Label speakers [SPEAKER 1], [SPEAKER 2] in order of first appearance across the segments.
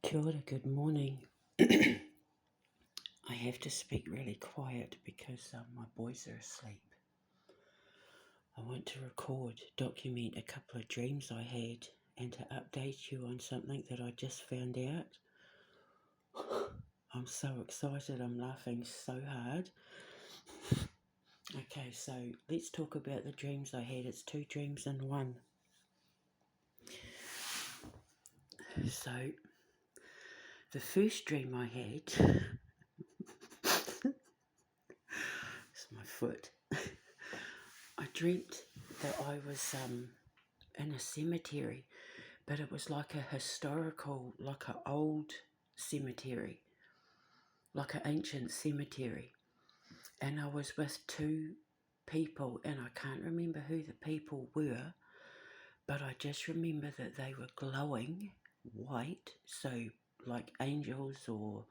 [SPEAKER 1] Kia ora, good morning. I have to speak really quiet because my boys are asleep. I want to document a couple of dreams I had and to update you on something that I just found out. I'm so excited, I'm laughing so hard. Okay, so let's talk about the dreams I had. It's two dreams in one. So, the first dream I had, it's my foot. I dreamt that I was in a cemetery, but it was like a historical, like an old cemetery, like an ancient cemetery. And I was with two people, and I can't remember who the people were, but I just remember that they were glowing white, so like angels or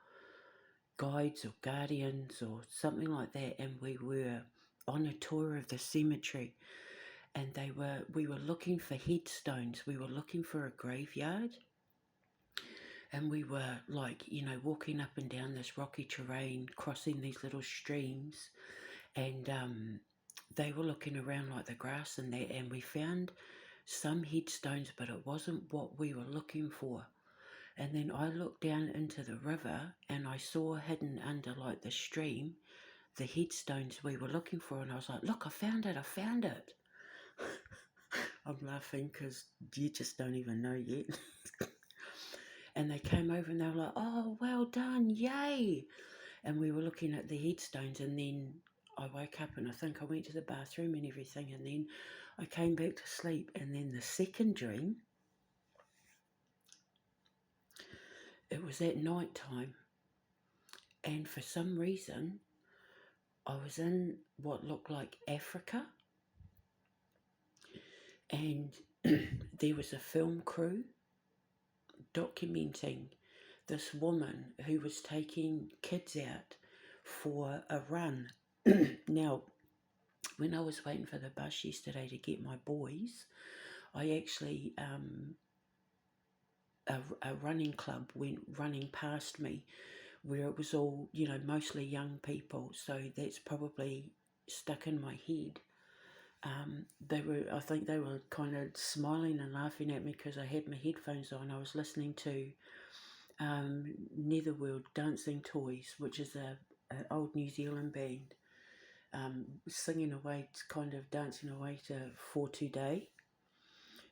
[SPEAKER 1] guides or guardians or something like that. And we were on a tour of the cemetery, and we were looking for headstones. We were looking for a graveyard, and we were walking up and down this rocky terrain, crossing these little streams, and they were looking around like the grass and that, and we found some headstones, but it wasn't what we were looking for. And then I looked down into the river, and I saw hidden under like the stream the headstones we were looking for, and I was like, look, I found it. I'm laughing because you just don't even know yet. And they came over and they were like, oh, well done, yay. And we were looking at the headstones, and then I woke up and I think I went to the bathroom and everything, and then I came back to sleep. And then the second dream, it was at night time, and for some reason I was in what looked like Africa, and there was a film crew documenting this woman who was taking kids out for a run. Now, when I was waiting for the bus yesterday to get my boys, I actually, a running club went running past me where it was all, mostly young people. So that's probably stuck in my head. I think they were kind of smiling and laughing at me because I had my headphones on. I was listening to Netherworld Dancing Toys, which is an old New Zealand band, singing away, kind of dancing away to For Today.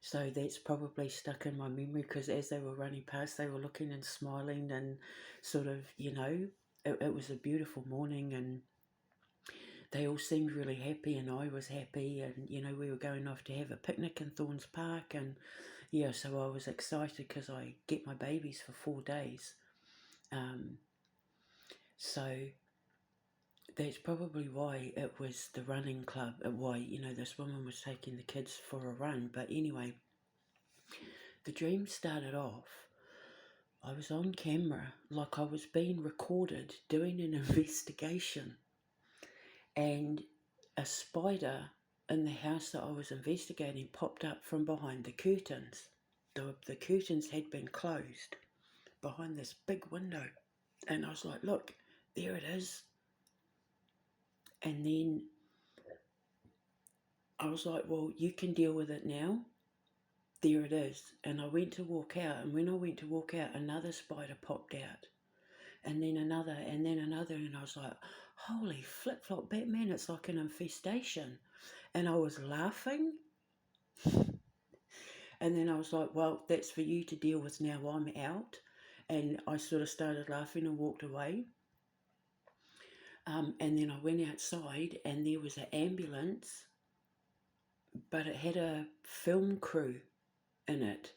[SPEAKER 1] So that's probably stuck in my memory because as they were running past, they were looking and smiling and sort of, it was a beautiful morning, and they all seemed really happy, and I was happy, and we were going off to have a picnic in Thorns Park, and so I was excited because I get my babies for 4 days. So that's probably why it was the running club, why this woman was taking the kids for a run. But anyway, the dream started off, I was on camera, like I was being recorded doing an investigation, and a spider in the house that I was investigating popped up from behind the curtains. The curtains had been closed behind this big window, and I was like, look, there it is. And then I was like, well, you can deal with it now. There it is. And I went to walk out, and when I went to walk out, another spider popped out, and then another, and then another, and I was like, holy flip-flop, Batman, it's like an infestation. And I was laughing, and then I was like, well, that's for you to deal with now, I'm out. And I sort of started laughing and walked away. And then I went outside, and there was an ambulance, but it had a film crew in it.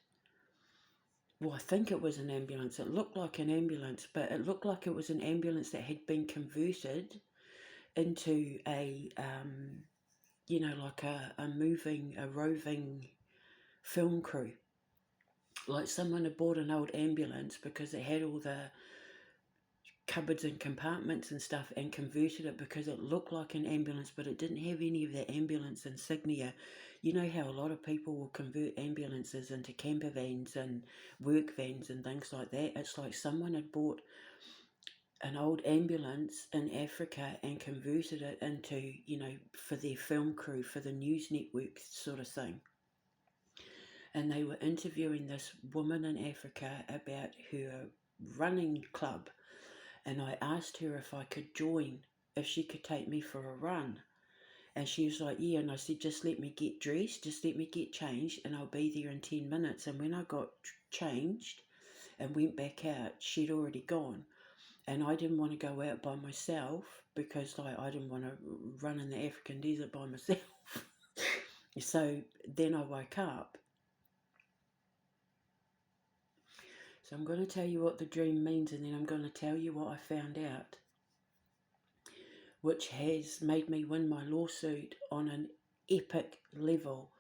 [SPEAKER 1] Well, I think it was an ambulance. It looked like an ambulance, but it looked like it was an ambulance that had been converted into a, like a roving film crew. Like someone had bought an old ambulance because it had all the cupboards and compartments and stuff, and converted it because it looked like an ambulance, but it didn't have any of the ambulance insignia. You know how a lot of people will convert ambulances into camper vans and work vans and things like that? It's like someone had bought an old ambulance in Africa and converted it into, for their film crew, for the news network sort of thing. And they were interviewing this woman in Africa about her running club. And I asked her if I could join, if she could take me for a run. And she was like, yeah. And I said, just let me get dressed, just let me get changed, and I'll be there in 10 minutes. And when I got changed and went back out, she'd already gone. And I didn't want to go out by myself because I didn't want to run in the African desert by myself. So then I woke up. So I'm going to tell you what the dream means, and then I'm going to tell you what I found out, which has made me win my lawsuit on an epic level.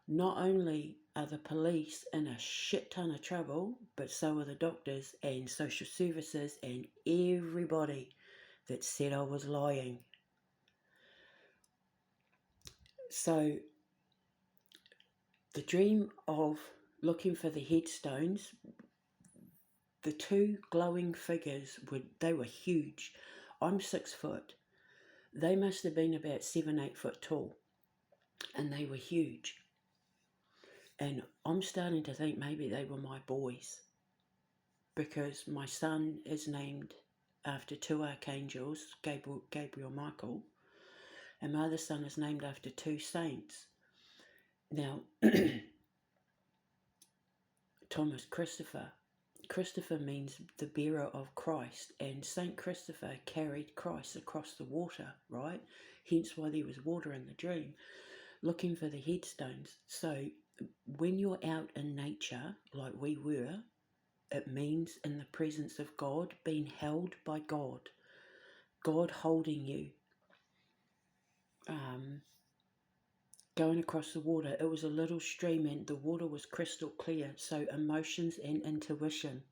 [SPEAKER 1] Not only are the police in a shit ton of trouble, but so are the doctors and social services and everybody that said I was lying. So the dream of looking for the headstones, the two glowing figures, they were huge. I'm 6 foot. They must have been about 7-8 foot tall, and they were huge. And I'm starting to think maybe they were my boys, because my son is named after two archangels, Gabriel, Michael, and my other son is named after two saints. Now, Thomas Christopher. Christopher means the bearer of Christ, and Saint Christopher carried Christ across the water, right? Hence why there was water in the dream, looking for the headstones. So when you're out in nature, like we were, it means in the presence of God, being held by God, God holding you, going across the water. It was a little stream and the water was crystal clear, so emotions and intuition.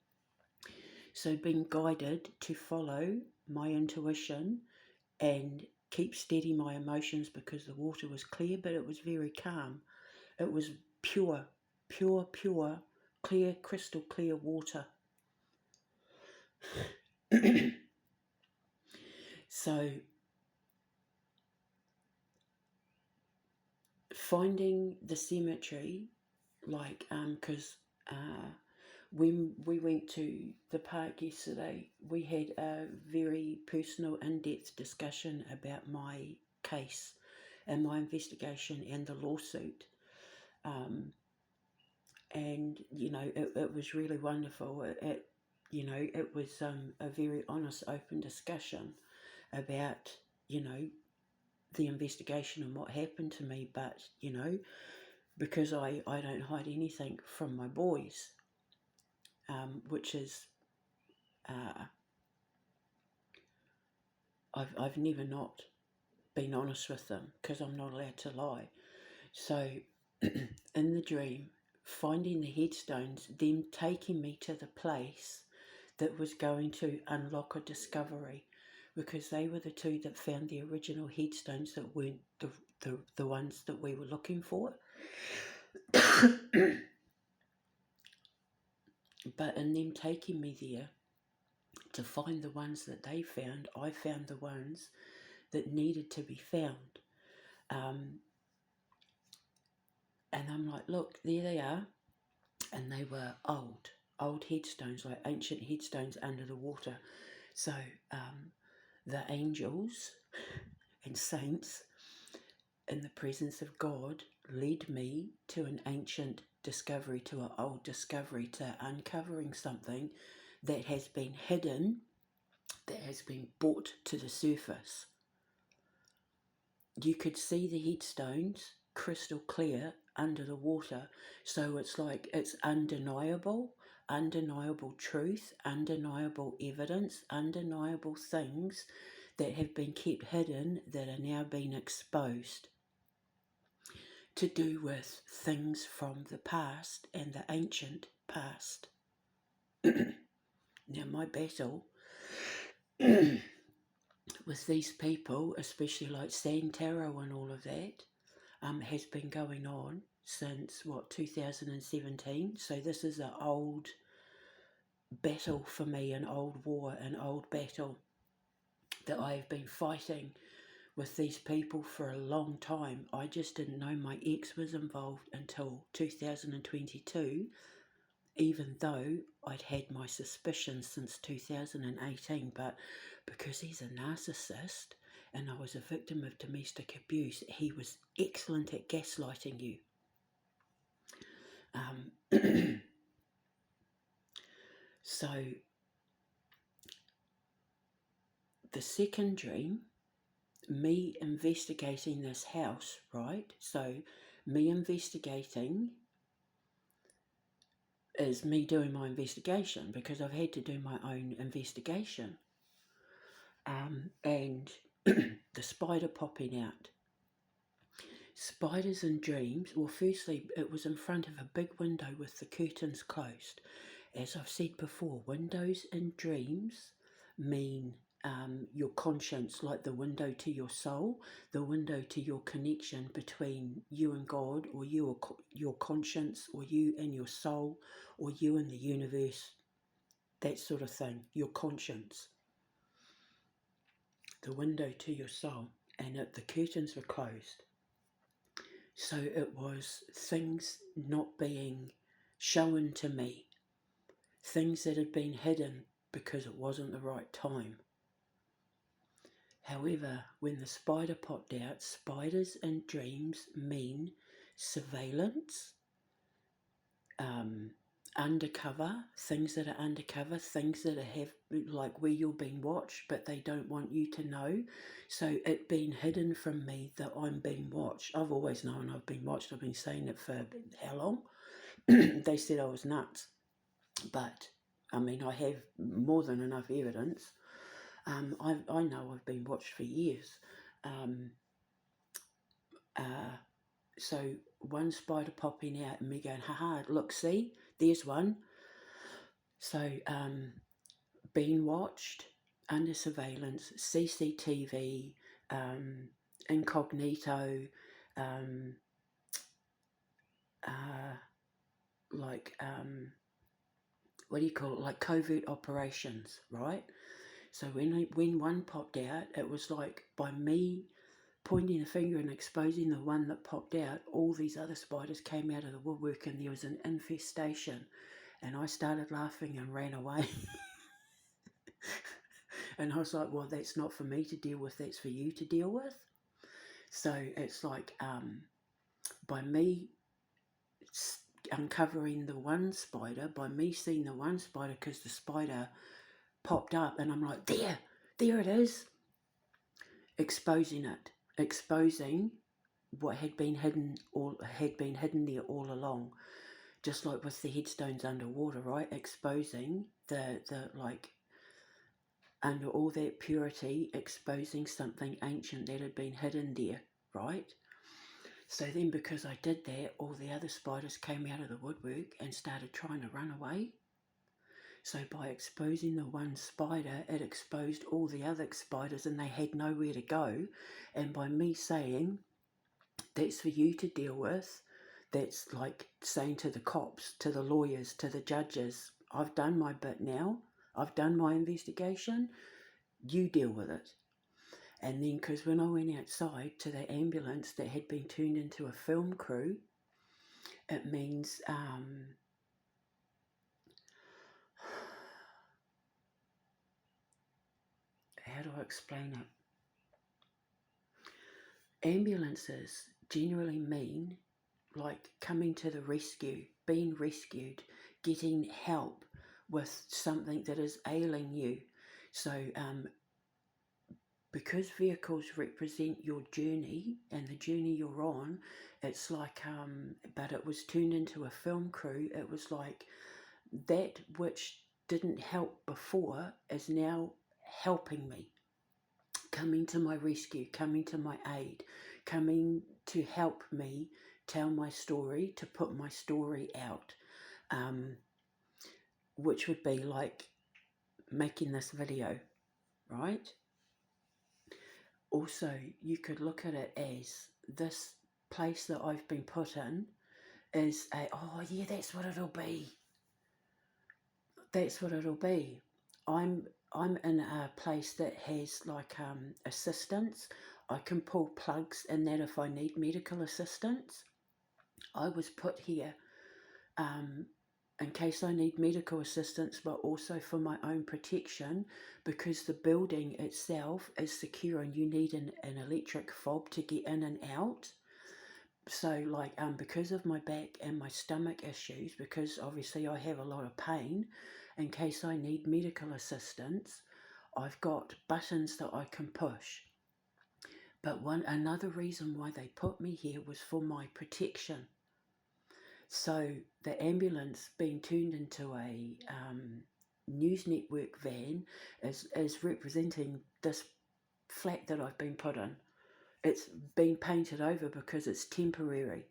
[SPEAKER 1] So being guided to follow my intuition and keep steady my emotions, because the water was clear, but it was very calm. It was pure, clear, crystal clear water. So finding the cemetery, like, because when we went to the park yesterday, we had a very personal, in-depth discussion about my case and my investigation and the lawsuit. And, it was really wonderful. It was a very honest, open discussion about, the investigation and what happened to me. But, because I don't hide anything from my boys, which is, I've never not been honest with them, because I'm not allowed to lie. So in the dream, finding the headstones, them taking me to the place that was going to unlock a discovery, because they were the two that found the original headstones that weren't the ones that we were looking for. But in them taking me there to find the ones that they found, I found the ones that needed to be found. And I'm like, look, there they are. And they were old headstones, like ancient headstones under the water. So the angels and saints in the presence of God led me to an ancient discovery, to an old discovery, to uncovering something that has been hidden, that has been brought to the surface. You could see the headstones crystal clear under the water, so it's like it's undeniable truth, undeniable evidence, undeniable things that have been kept hidden that are now being exposed, to do with things from the past and the ancient past. Now, my battle with these people, especially like Sand Tarot and all of that, has been going on since, 2017. So this is an old battle for me, an old war, an old battle that I've been fighting with these people for a long time. I just didn't know my ex was involved until 2022, even though I'd had my suspicions since 2018. But because he's a narcissist and I was a victim of domestic abuse, he was excellent at gaslighting you. So the second dream, me investigating this house, right? So me investigating is me doing my investigation, because I've had to do my own investigation. And the spider popping out. Spiders in dreams. Well, firstly, it was in front of a big window with the curtains closed. As I've said before, windows in dreams mean your conscience, like the window to your soul, the window to your connection between you and God, or you or your conscience, or you and your soul, or you and the universe, that sort of thing, your conscience, the window to your soul. And the curtains were closed. So it was things not being shown to me, things that had been hidden because it wasn't the right time. However, when the spider popped out, spiders in dreams mean surveillance, undercover, things that are undercover, things that have, like where you're being watched but they don't want you to know. So it being hidden from me that I'm being watched. I've always known I've been watched. I've been saying it for how long? They said I was nuts, but I mean, I have more than enough evidence. I know I've been watched for years. So one spider popping out and me going, haha, look, see, there's one. So being watched, under surveillance, CCTV, incognito, what do you call it, like covert operations, right? So when one popped out, it was like by me pointing a finger and exposing the one that popped out, all these other spiders came out of the woodwork and there was an infestation. And I started laughing and ran away. And I was like, well, that's not for me to deal with, that's for you to deal with. So it's like by me uncovering the one spider, by me seeing the one spider, because the spider popped up and I'm like, there it is. Exposing it, exposing what had been hidden there all along. Just like with the headstones underwater, right? Exposing the like, under all that purity, exposing something ancient that had been hidden there, right? So then because I did that, all the other spiders came out of the woodwork and started trying to run away. So by exposing the one spider, it exposed all the other spiders and they had nowhere to go. And by me saying, that's for you to deal with, that's like saying to the cops, to the lawyers, to the judges, I've done my bit now, I've done my investigation, you deal with it. And then, because when I went outside to the ambulance that had been turned into a film crew, it means, how do I explain it? Ambulances generally mean like coming to the rescue, being rescued, getting help with something that is ailing you. So because vehicles represent your journey and the journey you're on, it's like, but it was turned into a film crew. It was like that which didn't help before is now helping me, coming to my rescue, coming to my aid, coming to help me tell my story, to put my story out, which would be like making this video, right? Also, you could look at it as this place that I've been put in is oh yeah, that's what it'll be. That's what it'll be. I'm in a place that has like assistance. I can pull plugs in that if I need medical assistance. I was put here um, in case I need medical assistance, but also for my own protection, because the building itself is secure and you need an electric fob to get in and out. So like because of my back and my stomach issues, because obviously I have a lot of pain, in case I need medical assistance, I've got buttons that I can push. But another reason why they put me here was for my protection. So the ambulance being turned into a news network van is representing this flat that I've been put in. It's been painted over because it's temporary.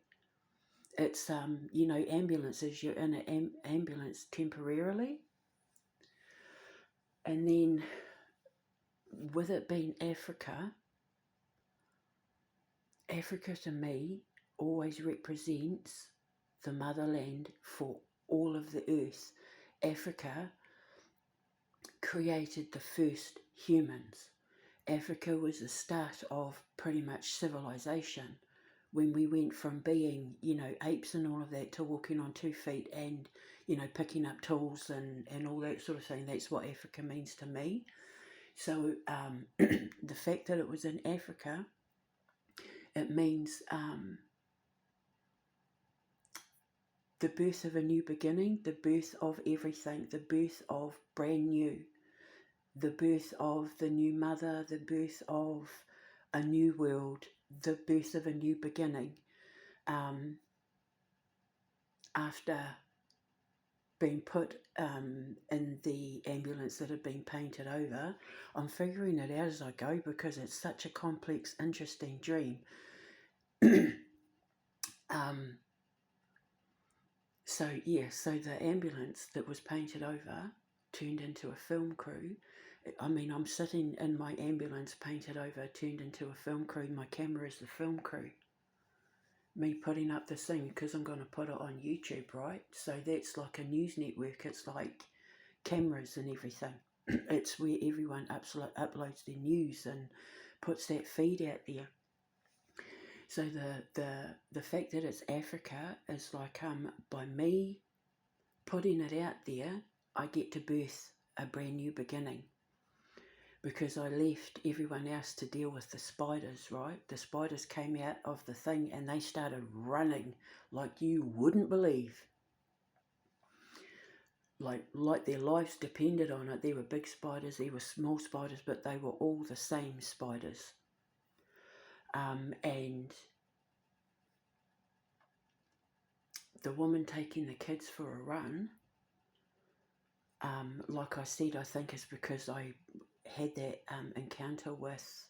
[SPEAKER 1] It's you know, ambulances, you're in an ambulance temporarily, and then with it being Africa to me always represents the motherland for all of the earth. Africa created the first humans. Africa was the start of pretty much civilization, when we went from being, you know, apes and all of that to walking on 2 feet and, you know, picking up tools and all that sort of thing. That's what Africa means to me. So the fact that it was in Africa, it means the birth of a new beginning, the birth of everything, the birth of brand new, the birth of the new mother, the birth of a new world, the birth of a new beginning. After being put in the ambulance that had been painted over, I'm figuring it out as I go because it's such a complex, interesting dream. So the ambulance that was painted over turned into a film crew. I mean, I'm sitting in my ambulance painted over, turned into a film crew. My camera is the film crew. Me putting up this thing because I'm going to put it on YouTube, right? So that's like a news network. It's like cameras and everything. It's where everyone uploads their news and puts that feed out there. So the fact that it's Africa is like by me putting it out there, I get to birth a brand new beginning. Because I left everyone else to deal with the spiders, right? The spiders came out of the thing and they started running like you wouldn't believe. Like their lives depended on it. There were big spiders, there were small spiders, but they were all the same spiders. And the woman taking the kids for a run, like I said, I think it's because I had that encounter with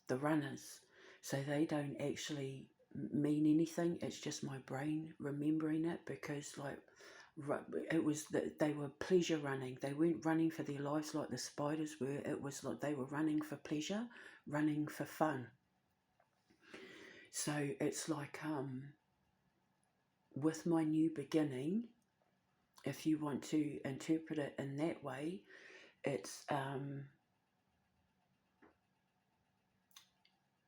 [SPEAKER 1] the runners. So they don't actually mean anything. It's just my brain remembering it, because like it was that they were pleasure running. They weren't running for their lives like the spiders were. It was like they were running for pleasure, running for fun. So it's like with my new beginning, if you want to interpret it in that way, it's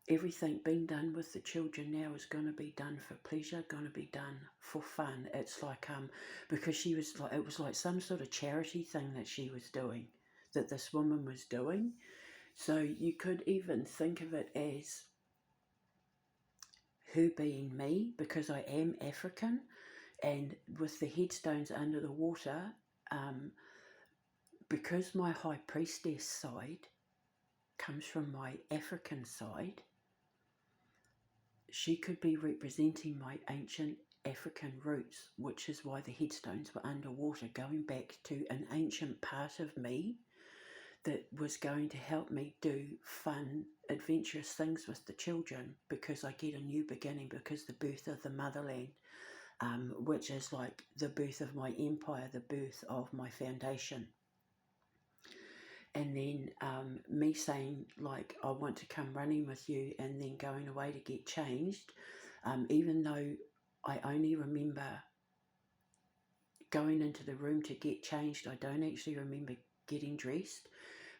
[SPEAKER 1] everything being done with the children now is going to be done for pleasure, going to be done for fun. It's like because she was like, it was like some sort of charity thing that she was doing, that this woman was doing. So you could even think of it as her being me, because I am African, and with the headstones under the water, because my high priestess side comes from my African side, she could be representing my ancient African roots, which is why the headstones were underwater, going back to an ancient part of me that was going to help me do fun, adventurous things with the children, because I get a new beginning, because the birth of the motherland, which is like the birth of my empire, the birth of my foundation. and then me saying, like, I want to come running with you, and then going away to get changed, even though I only remember going into the room to get changed. I don't actually remember getting dressed.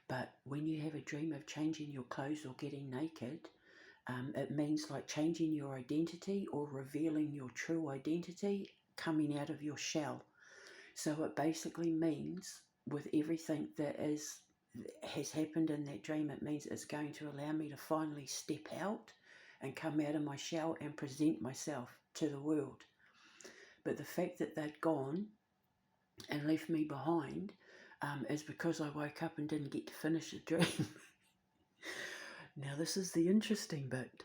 [SPEAKER 1] But when you have a dream of changing your clothes or getting naked, it means like changing your identity or revealing your true identity, coming out of your shell. So it basically means, with everything that has happened in that dream, it means it's going to allow me to finally step out and come out of my shell and present myself to the world. But the fact that they'd gone and left me behind is because I woke up and didn't get to finish the dream. Now this is the interesting bit.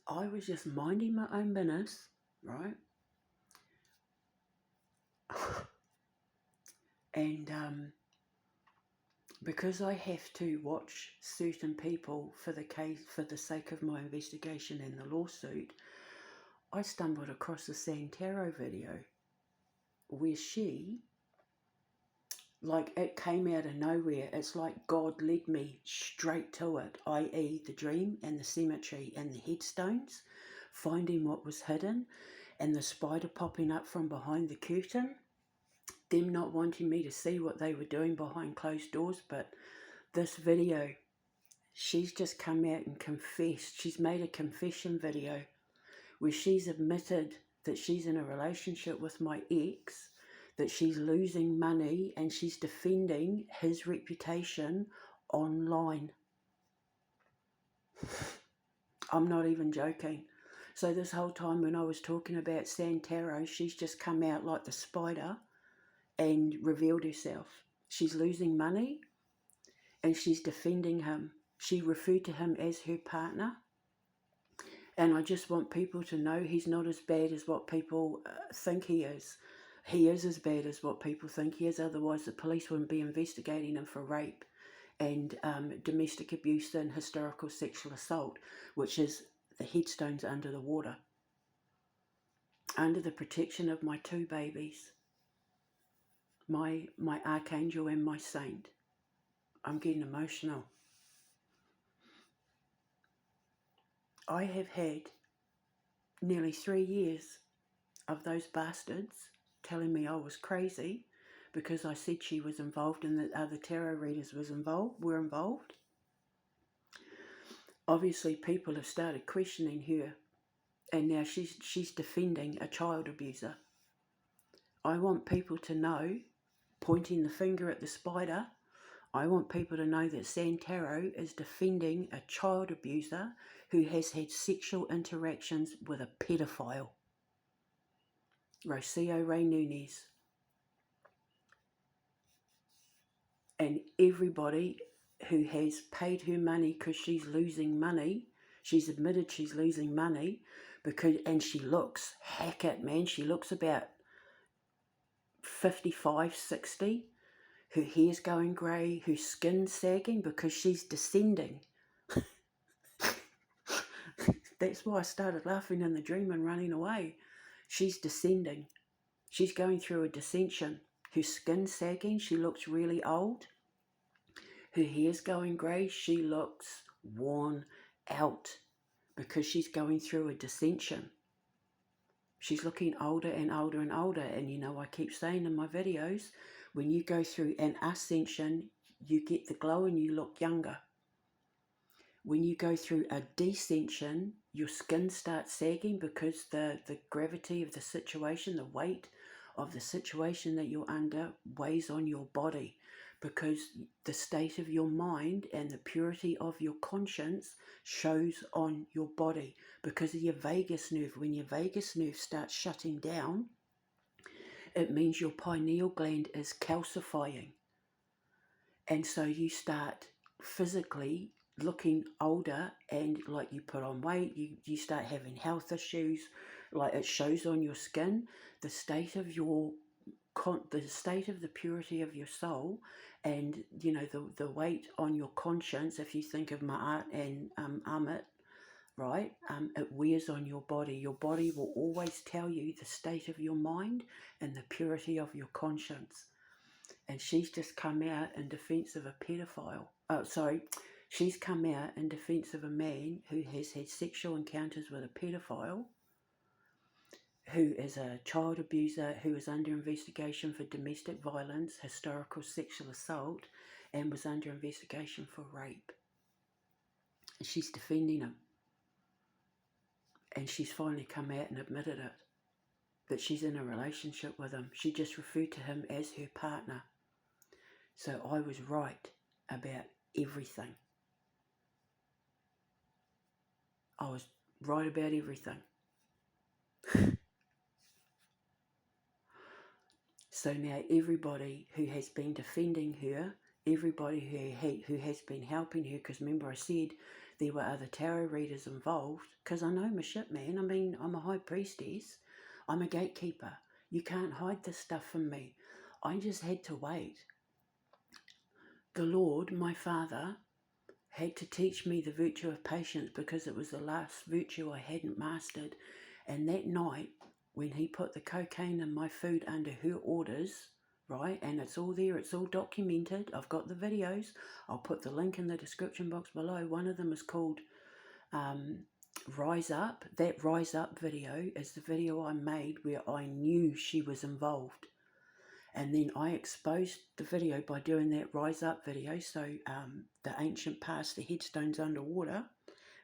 [SPEAKER 1] I was just minding my own business, right? And because I have to watch certain people for the sake of my investigation and the lawsuit, I stumbled across a Santero video where she, like, it came out of nowhere. It's like God led me straight to it, i.e. the dream and the cemetery and the headstones, finding what was hidden, and the spider popping up from behind the curtain, them not wanting me to see what they were doing behind closed doors. But this video, she's just come out and confessed. She's made a confession video where she's admitted that she's in a relationship with my ex, that she's losing money, and she's defending his reputation online. I'm not even joking. So this whole time when I was talking about Santero, she's just come out like the spider and revealed herself. She's losing money and she's defending him. She referred to him as her partner. And I just want people to know he's not as bad as what people think he is. He is as bad as what people think he is. Otherwise, the police wouldn't be investigating him for rape and domestic abuse and historical sexual assault, which is the headstones under the water, under the protection of my two babies, my archangel and my saint. I'm getting emotional. I have had nearly 3 years of those bastards telling me I was crazy because I said she was involved and that other tarot readers were involved. Obviously, people have started questioning her, and now she's defending a child abuser. I want people to know, pointing the finger at the spider, I want people to know that Santero is defending a child abuser who has had sexual interactions with a pedophile, Rocio Ray Nunez. And everybody who has paid her money because she's losing money, she's admitted she's losing money, and she looks, heck it, man, she looks about 55, 60. Her hair's going grey, her skin's sagging because she's descending. That's why I started laughing in the dream and running away. She's descending. She's going through a descension. Her skin's sagging, she looks really old. Her hair's going grey, she looks worn out because she's going through a descension. She's looking older and older and older. And you know, I keep saying in my videos, when you go through an ascension, you get the glow and you look younger. When you go through a descension, your skin starts sagging because the gravity of the situation, the weight of the situation that you're under weighs on your body, because the state of your mind and the purity of your conscience shows on your body because of your vagus nerve. When your vagus nerve starts shutting down, it means your pineal gland is calcifying. And so you start physically looking older, and like you put on weight, you start having health issues, like it shows on your skin. The state of the purity of your soul, and you know, the weight on your conscience, if you think of Ma'at and Amit, right, it wears on your body. Your body will always tell you the state of your mind and the purity of your conscience. and she's just come out in defence of a pedophile. Oh, sorry. She's come out in defence of a man who has had sexual encounters with a pedophile, who is a child abuser, who is under investigation for domestic violence, historical sexual assault, and was under investigation for rape. And she's defending him. And she's finally come out and admitted it, that she's in a relationship with him. She just referred to him as her partner. So I was right about everything. I was right about everything. So now everybody who has been defending her, everybody who has been helping her, because remember I said there were other tarot readers involved, because I know my shit, man. I mean, I'm a high priestess. I'm a gatekeeper. You can't hide this stuff from me. I just had to wait. The Lord, my Father, had to teach me the virtue of patience because it was the last virtue I hadn't mastered. And that night, when he put the cocaine in my food under her orders, right, and it's all there, it's all documented, I've got the videos, I'll put the link in the description box below. One of them is called Rise Up. That Rise Up video is the video I made where I knew she was involved. And then I exposed the video by doing that Rise Up video. So the ancient past, the headstones underwater,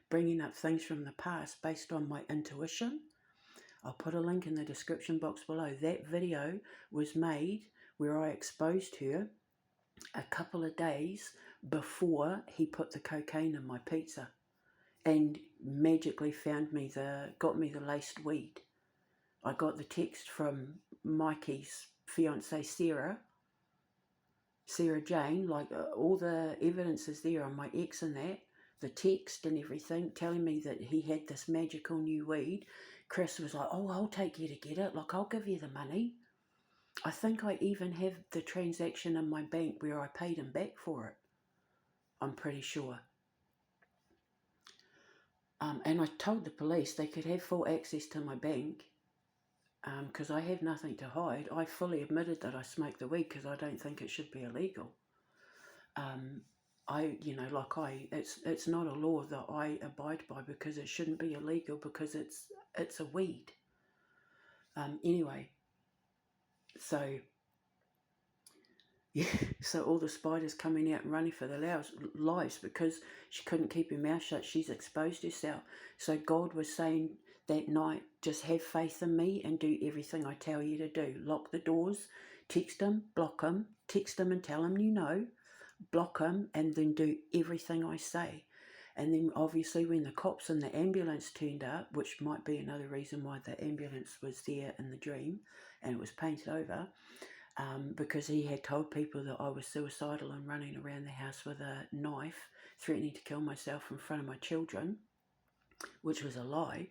[SPEAKER 1] bringing up things from the past based on my intuition. I'll put a link in the description box below. That video was made where I exposed her a couple of days before he put the cocaine in my pizza and magically got me the laced weed. I got the text from Mikey's fiancée Sarah Jane, like all the evidence is there on my ex and that, the text and everything, telling me that he had this magical new weed. Chris was like, oh, I'll take you to get it, like I'll give you the money. I think I even have the transaction in my bank where I paid him back for it. I'm pretty sure. And I told the police they could have full access to my bank, because I have nothing to hide. I fully admitted that I smoked the weed because I don't think it should be illegal. It's not a law that I abide by because it shouldn't be illegal because it's a weed. Anyway, so yeah, so all the spiders coming out and running for their lives because she couldn't keep her mouth shut. She's exposed herself. So God was saying that night, just have faith in me and do everything I tell you to do. Lock the doors, text them, block them, text them and tell them you know, block them, and then do everything I say. And then obviously when the cops and the ambulance turned up, which might be another reason why the ambulance was there in the dream and it was painted over, because he had told people that I was suicidal and running around the house with a knife, threatening to kill myself in front of my children, which was a lie.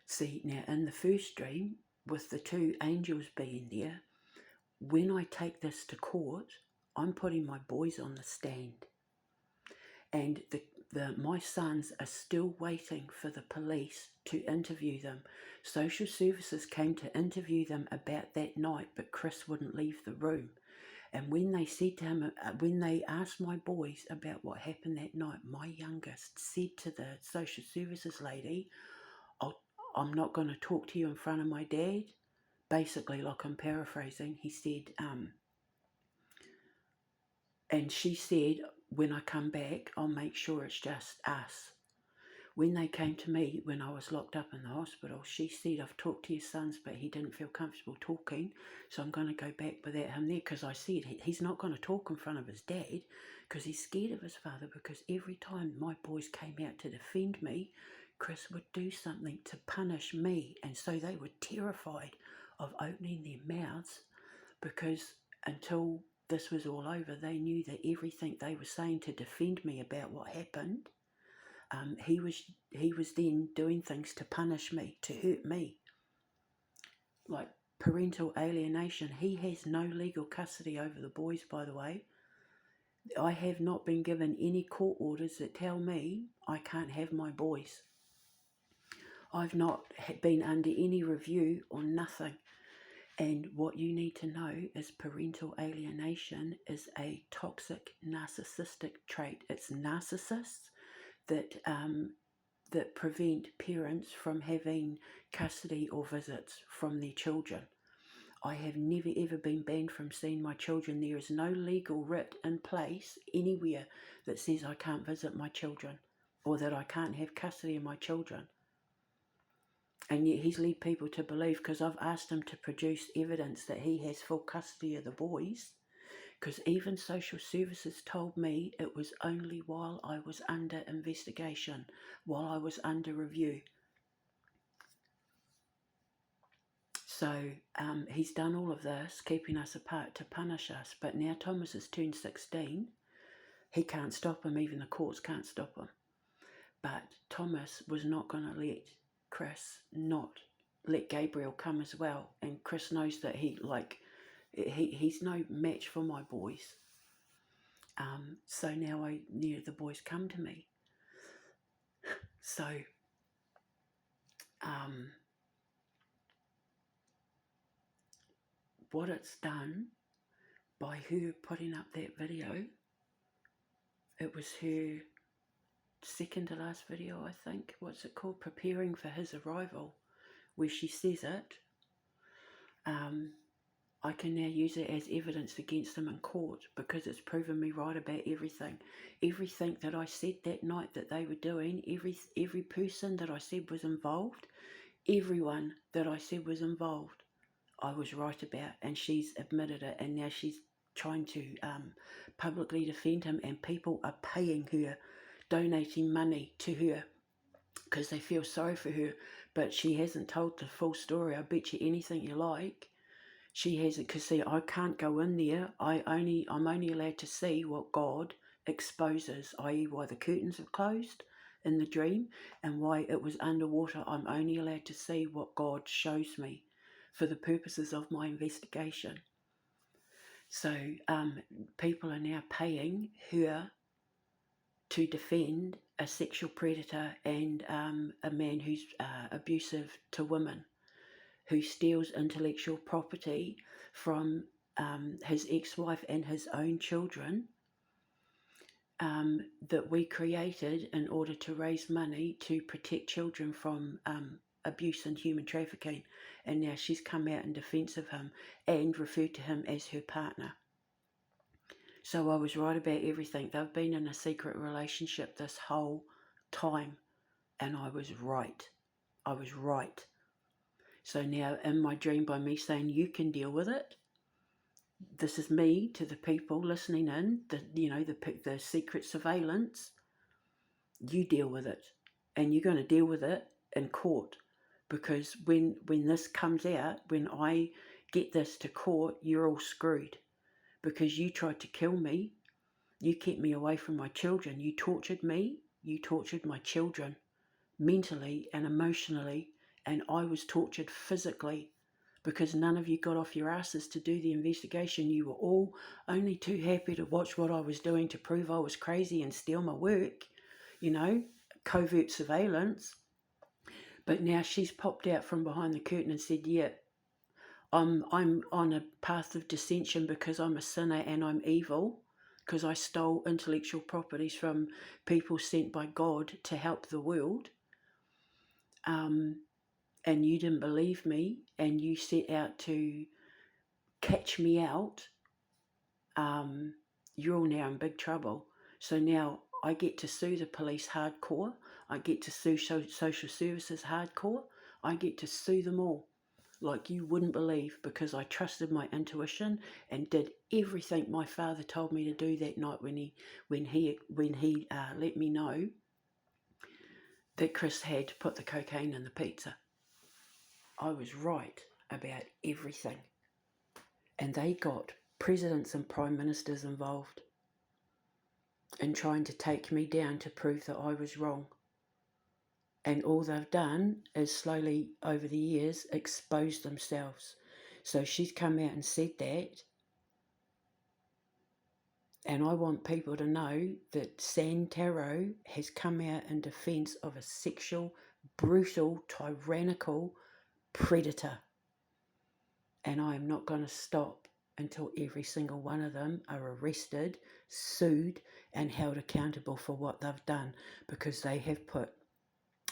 [SPEAKER 1] See, now in the first dream, with the two angels being there, when I take this to court, I'm putting my boys on the stand. And my sons are still waiting for the police to interview them. Social services came to interview them about that night, but Chris wouldn't leave the room. And when they said to him, when they asked my boys about what happened that night, my youngest said to the social services lady, I'm not going to talk to you in front of my dad. Basically, like I'm paraphrasing, he said, and she said, when I come back, I'll make sure it's just us. When they came to me, when I was locked up in the hospital, she said, I've talked to your sons, but he didn't feel comfortable talking, so I'm going to go back without him there, because I said he's not going to talk in front of his dad, because he's scared of his father, because every time my boys came out to defend me, Chris would do something to punish me, and so they were terrified of opening their mouths, because until this was all over, they knew that everything they were saying to defend me about what happened, he was then doing things to punish me, to hurt me. Like parental alienation. He has no legal custody over the boys, by the way. I have not been given any court orders that tell me I can't have my boys. I've not been under any review or nothing. And what you need to know is parental alienation is a toxic narcissistic trait. It's narcissists that that prevent parents from having custody or visits from their children. I have never ever been banned from seeing my children. There is no legal writ in place anywhere that says I can't visit my children or that I can't have custody of my children. And yet he's led people to believe, because I've asked him to produce evidence that he has full custody of the boys, because even social services told me it was only while I was under investigation, while I was under review. So he's done all of this, keeping us apart to punish us. But now Thomas has turned 16. He can't stop him. Even the courts can't stop him. But Thomas was not going to let Chris not let Gabriel come as well. And Chris knows that he's no match for my boys. So now the boys come to me. So what it's done by her putting up that video, it was her second to last video, I think. What's it called? Preparing for his arrival, where she says it. I can now use it as evidence against him in court, because it's proven me right about everything. Everything that I said that night that they were doing, every person that I said was involved, everyone that I said was involved, I was right about, and she's admitted it, and now she's trying to publicly defend him, and people are paying her, donating money to her, because they feel sorry for her, but she hasn't told the full story. I bet you anything you like. She hasn't, because see, I can't go in there. I'm only allowed to see what God exposes, i.e. why the curtains are closed in the dream and why it was underwater. I'm only allowed to see what God shows me for the purposes of my investigation. So people are now paying her to defend a sexual predator and a man who's abusive to women, who steals intellectual property from his ex-wife and his own children, that we created in order to raise money to protect children from abuse and human trafficking. And now she's come out in defence of him and referred to him as her partner. So I was right about everything. They've been in a secret relationship this whole time, and I was right. I was right. So now in my dream, by me saying you can deal with it, this is me to the people listening in, the secret surveillance, you deal with it, and you're going to deal with it in court, because when this comes out, when I get this to court, you're all screwed, because you tried to kill me, you kept me away from my children, you tortured me, you tortured my children mentally and emotionally, and I was tortured physically, because none of you got off your asses to do the investigation. You were all only too happy to watch what I was doing to prove I was crazy and steal my work, covert surveillance. But now she's popped out from behind the curtain and said, yeah, I'm on a path of dissension because I'm a sinner and I'm evil, because I stole intellectual properties from people sent by God to help the world. And you didn't believe me, and you set out to catch me out. You're all now in big trouble. So now I get to sue the police hardcore. I get to sue social services hardcore. I get to sue them all like you wouldn't believe, because I trusted my intuition and did everything my father told me to do that night when he let me know that Chris had put the cocaine in the pizza. I was right about everything. And they got presidents and prime ministers involved in trying to take me down to prove that I was wrong. And all they've done is slowly, over the years, expose themselves. So she's come out and said that. And I want people to know that San Tarot has come out in defence of a sexual, brutal, tyrannical predator. and I am not going to stop until every single one of them are arrested, sued, and held accountable for what they've done, because they have put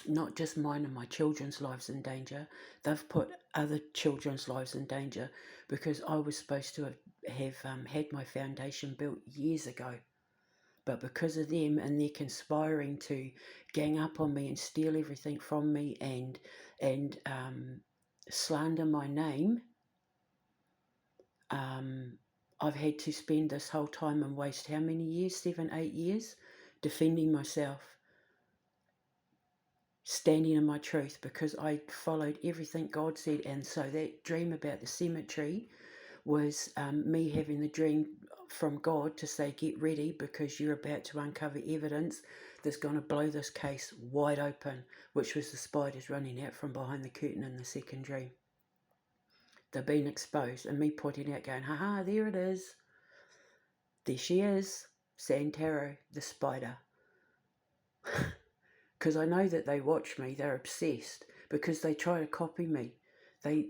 [SPEAKER 1] not just mine and my children's lives in danger, they've put other children's lives in danger, because I was supposed to have had my foundation built years ago. But because of them and their conspiring to gang up on me and steal everything from me and slander my name, I've had to spend this whole time and waste how many years? 7, 8 years defending myself, standing in my truth, because I followed everything God said. And so that dream about the cemetery was me having the dream from God to say, get ready, because you're about to uncover evidence that's going to blow this case wide open, which was the spiders running out from behind the curtain in the second dream. They've been exposed, and me pointing out going, haha, there it is. There she is, Santaro, the spider. Because I know that they watch me, they're obsessed, because they try to copy me. They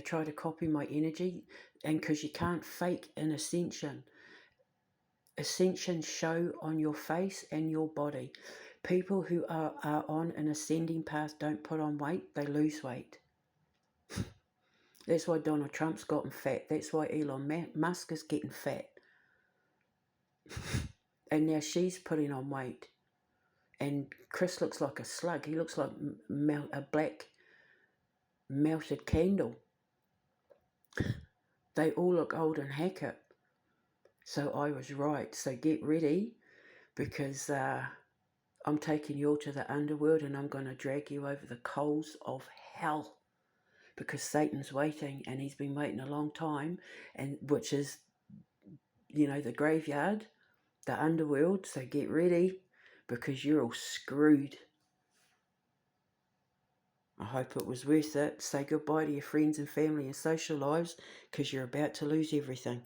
[SPEAKER 1] try to copy my energy, and because you can't fake an ascension. Ascension show on your face and your body. People who are on an ascending path don't put on weight, they lose weight. That's why Donald Trump's gotten fat. That's why Elon Musk is getting fat. And now she's putting on weight. And Chris looks like a slug. He looks like a black melted candle. They all look old and hackett. So I was right. So get ready, because I'm taking you all to the underworld, and I'm going to drag you over the coals of hell, because Satan's waiting, and he's been waiting a long time, and which is, the graveyard, the underworld. So get ready, because you're all screwed. I hope it was worth it. Say goodbye to your friends and family and social lives, because you're about to lose everything.